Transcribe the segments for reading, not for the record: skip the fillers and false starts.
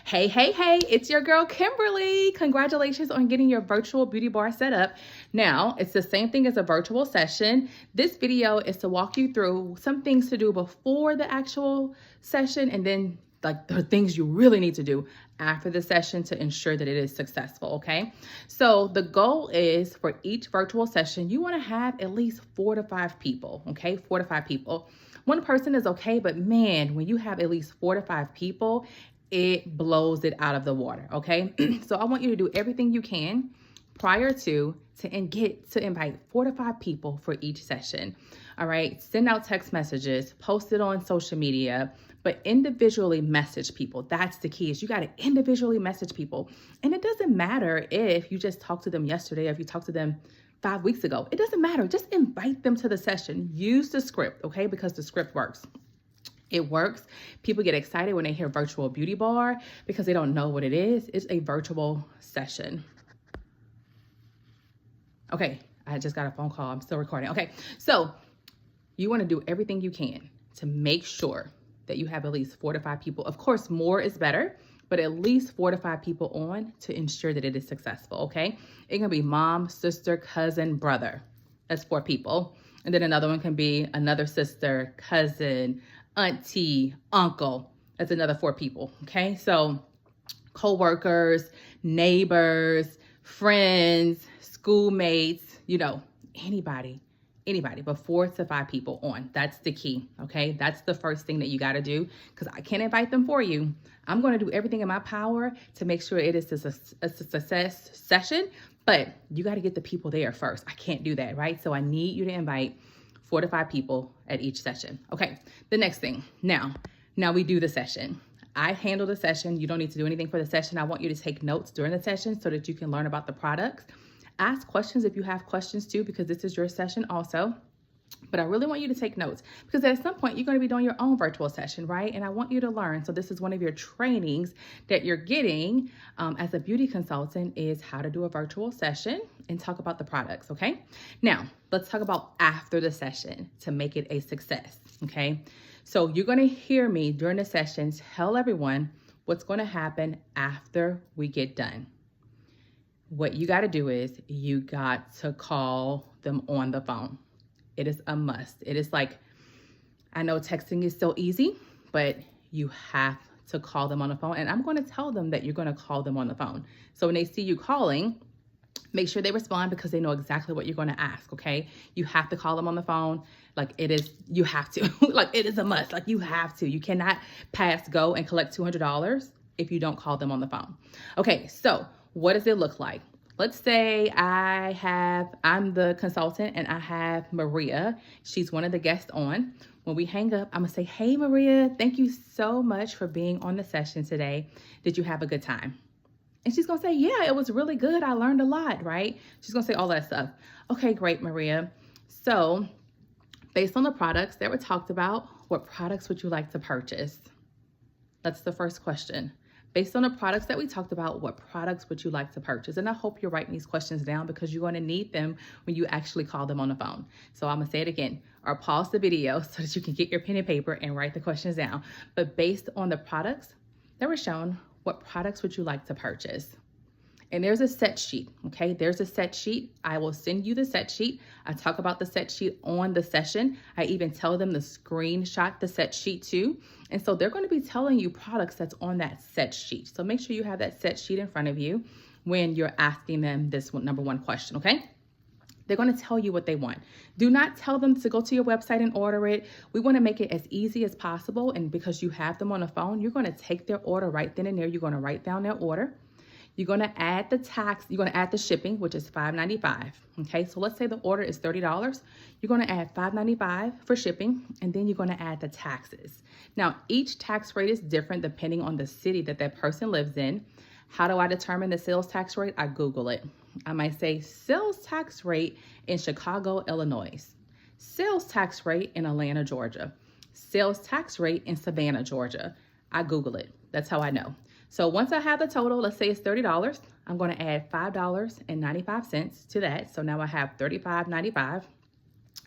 Hey, hey, hey, it's your girl Kimberly. Congratulations on getting your virtual beauty bar set up. Now, it's the same thing as a virtual session. This video is to walk you through some things to do before the actual session and then like the things you really need to do after the session to ensure that it is successful, okay? So the goal is for each virtual session, you wanna have at least 4 to 5 people, okay? 4 to 5 people. One person is okay, but man, when you have at least 4 to 5 people, it blows it out of the water, okay? So I want you to do everything you can prior to get to invite 4 to 5 people for each session. All right, send out text messages, post it on social media, but individually message people. That's the key, is you got to individually message people. And it doesn't matter if you just talked to them yesterday or if you talked to them 5 weeks ago. It doesn't matter. Just invite them to the session. Use the script, okay? Because the script works. It works. People get excited when they hear virtual beauty bar because they don't know what it is. It's a virtual session. Okay, I just got a phone call. I'm still recording. Okay, so you want to do everything you can to make sure that you have at least 4 to 5 people. Of course, more is better, but at least 4 to 5 people on to ensure that it is successful, okay? It can be mom, sister, cousin, brother. That's 4 people. And then another one can be another sister, cousin, auntie, uncle. That's another 4 people, okay? So co-workers, neighbors, friends, schoolmates, anybody, but 4 to 5 people on. That's the key, okay? That's the first thing that you gotta do, because I can't invite them for you. I'm gonna do everything in my power to make sure it is a success session, but you gotta get the people there first. I can't do that, right? So I need you to invite 4 to 5 people at each session. Okay, the next thing, now we do the session. I handle the session. You don't need to do anything for the session. I want you to take notes during the session so that you can learn about the products. Ask questions if you have questions too, because this is your session also. But I really want you to take notes because at some point you're going to be doing your own virtual session, right? And I want you to learn. So this is one of your trainings that you're getting as a beauty consultant, is how to do a virtual session and talk about the products, okay? Now, let's talk about after the session to make it a success, okay? So you're going to hear me during the session tell everyone what's going to happen after we get done. What you got to do is you got to call them on the phone. It is a must. It is like, I know texting is so easy, but you have to call them on the phone. And I'm going to tell them that you're going to call them on the phone. So when they see you calling, make sure they respond because they know exactly what you're going to ask, okay? You have to call them on the phone. Like you have to. Like it is a must. Like you have to. You cannot pass go and collect $200 if you don't call them on the phone. Okay, so what does it look like? Let's say I'm the consultant and I have Maria. She's one of the guests on. When we hang up, I'm gonna say, hey Maria, thank you so much for being on the session today. Did you have a good time? And she's gonna say, yeah, it was really good. I learned a lot, right? She's gonna say all that stuff. Okay, great, Maria. So based on the products that were talked about, what products would you like to purchase? That's the first question. Based on the products that we talked about, what products would you like to purchase? And I hope you're writing these questions down because you're going to need them when you actually call them on the phone. So I'm going to say it again, or pause the video so that you can get your pen and paper and write the questions down. But based on the products that were shown, what products would you like to purchase? And there's a set sheet, okay? There's a set sheet. I will send you the set sheet. I talk about the set sheet on the session. I even tell them to screenshot the set sheet too. And so they're going to be telling you products that's on that set sheet. So make sure you have that set sheet in front of you when you're asking them this number one question, okay? They're going to tell you what they want. Do not tell them to go to your website and order it. We want to make it as easy as possible. And because you have them on the phone, you're going to take their order right then and there. You're going to write down their order. You're going to add the tax. You're going to add the shipping, which is $5.95. Okay, so let's say the order is $30. You're going to add $5.95 for shipping, and then you're going to add the taxes. Now, each tax rate is different depending on the city that that person lives in. How do I determine the sales tax rate? I Google it. I might say sales tax rate in Chicago, Illinois. Sales tax rate in Atlanta, Georgia. Sales tax rate in Savannah, Georgia. I Google it. That's how I know. So once I have the total, let's say it's $30, I'm going to add $5.95 to that. So now I have $35.95.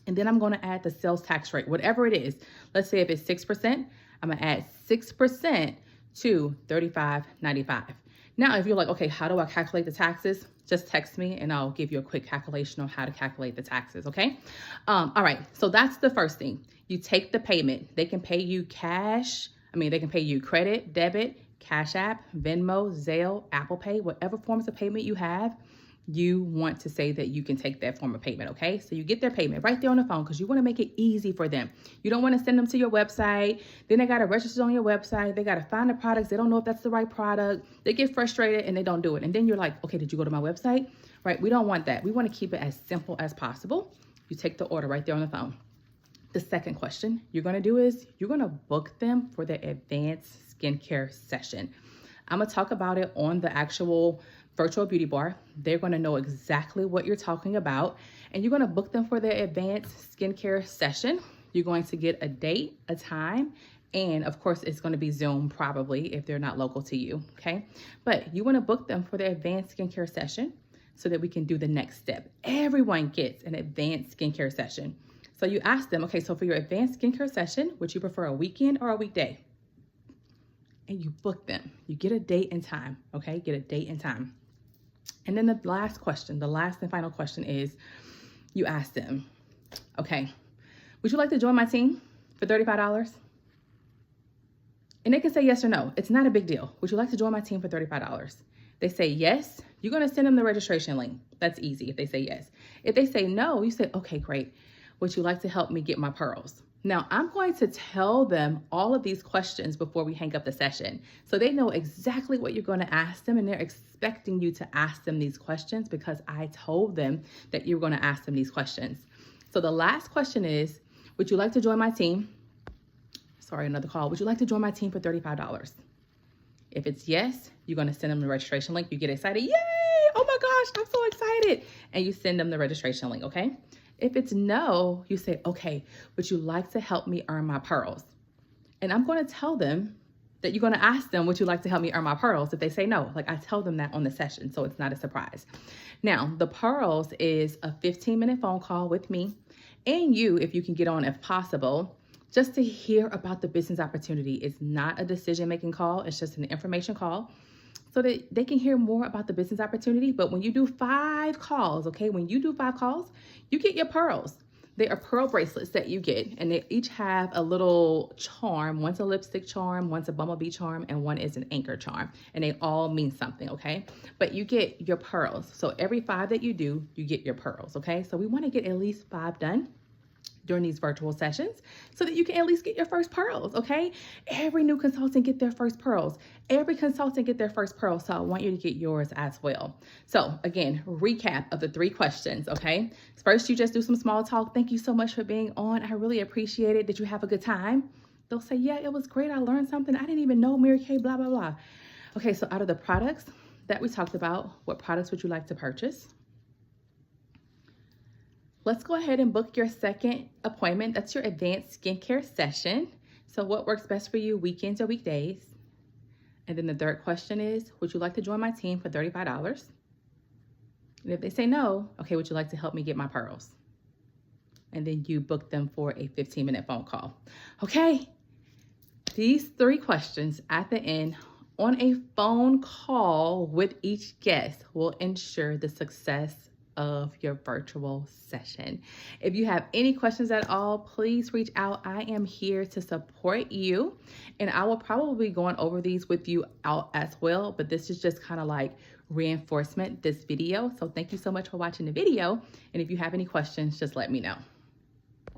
And then I'm going to add the sales tax rate, whatever it is. Let's say if it's 6%, I'm going to add 6% to $35.95. Now, if you're like, okay, how do I calculate the taxes? Just text me and I'll give you a quick calculation on how to calculate the taxes, okay? All right, so that's the first thing. You take the payment. They can pay you cash. They can pay you credit, debit, Cash App, Venmo, Zelle, Apple Pay, whatever forms of payment you have, you want to say that you can take that form of payment, okay? So you get their payment right there on the phone because you want to make it easy for them. You don't want to send them to your website. Then they got to register on your website. They got to find the products. They don't know if that's the right product. They get frustrated and they don't do it. And then you're like, okay, did you go to my website? Right? We don't want that. We want to keep it as simple as possible. You take the order right there on the phone. The second question you're going to do is you're going to book them for their advanced skincare session. I'm going to talk about it on the actual virtual beauty bar. They're going to know exactly what you're talking about, and you're going to book them for their advanced skincare session. You're going to get a date, a time, and of course it's going to be Zoom probably if they're not local to you, okay? But you want to book them for their advanced skincare session so that we can do the next step. Everyone gets an advanced skincare session. So you ask them, okay, so for your advanced skincare session, would you prefer a weekend or a weekday? And you book them. You get a date and time, okay? Get a date and time. And then the last question, the last and final question is you ask them, okay, would you like to join my team for $35? And they can say yes or no. It's not a big deal. Would you like to join my team for $35? They say yes, you're going to send them the registration link. That's easy if they say yes. If they say no, you say, okay, great. Would you like to help me get my pearls? Now, I'm going to tell them all of these questions before we hang up the session. So they know exactly what you're going to ask them, and they're expecting you to ask them these questions because I told them that you're going to ask them these questions. So the last question is, would you like to join my team? Sorry, another call. Would you like to join my team for $35? If it's yes, you're going to send them the registration link. You get excited. Yay! Oh my gosh, I'm so excited. And you send them the registration link, okay? If it's no, you say, okay, would you like to help me earn my pearls? And I'm going to tell them that you're going to ask them, would you like to help me earn my pearls? If they say no, like I tell them that on the session, so it's not a surprise. Now, the pearls is a 15-minute phone call with me and you, if you can get on if possible, just to hear about the business opportunity. It's not a decision-making call. It's just an information call, so that they can hear more about the business opportunity. But when you do 5 calls, okay, when you do 5 calls, you get your pearls. They are pearl bracelets that you get, and they each have a little charm. One's a lipstick charm, one's a bumblebee charm, and one is an anchor charm. And they all mean something, okay? But you get your pearls. So every 5 that you do, you get your pearls, okay? So we want to get at least 5 done during these virtual sessions so that you can at least get your first pearls, okay? Every new consultant get their first pearls. Every consultant get their first pearls, so I want you to get yours as well. So again, recap of the 3 questions, okay? First, you just do some small talk. Thank you so much for being on. I really appreciate it. Did you have a good time? They'll say, yeah, it was great. I learned something. I didn't even know Mary Kay, blah, blah, blah. Okay, so out of the products that we talked about, what products would you like to purchase? Let's go ahead and book your second appointment. That's your advanced skincare session. So what works best for you, weekends or weekdays? And then the third question is, would you like to join my team for $35? And if they say no, okay, would you like to help me get my pearls? And then you book them for a 15-minute phone call. Okay, these 3 questions at the end on a phone call with each guest will ensure the success of your virtual session. If you have any questions at all, please reach out. I am here to support you, and I will probably be going over these with you out as well, but this is just kind of like reinforcement, this video. So thank you so much for watching the video, and if you have any questions, just let me know.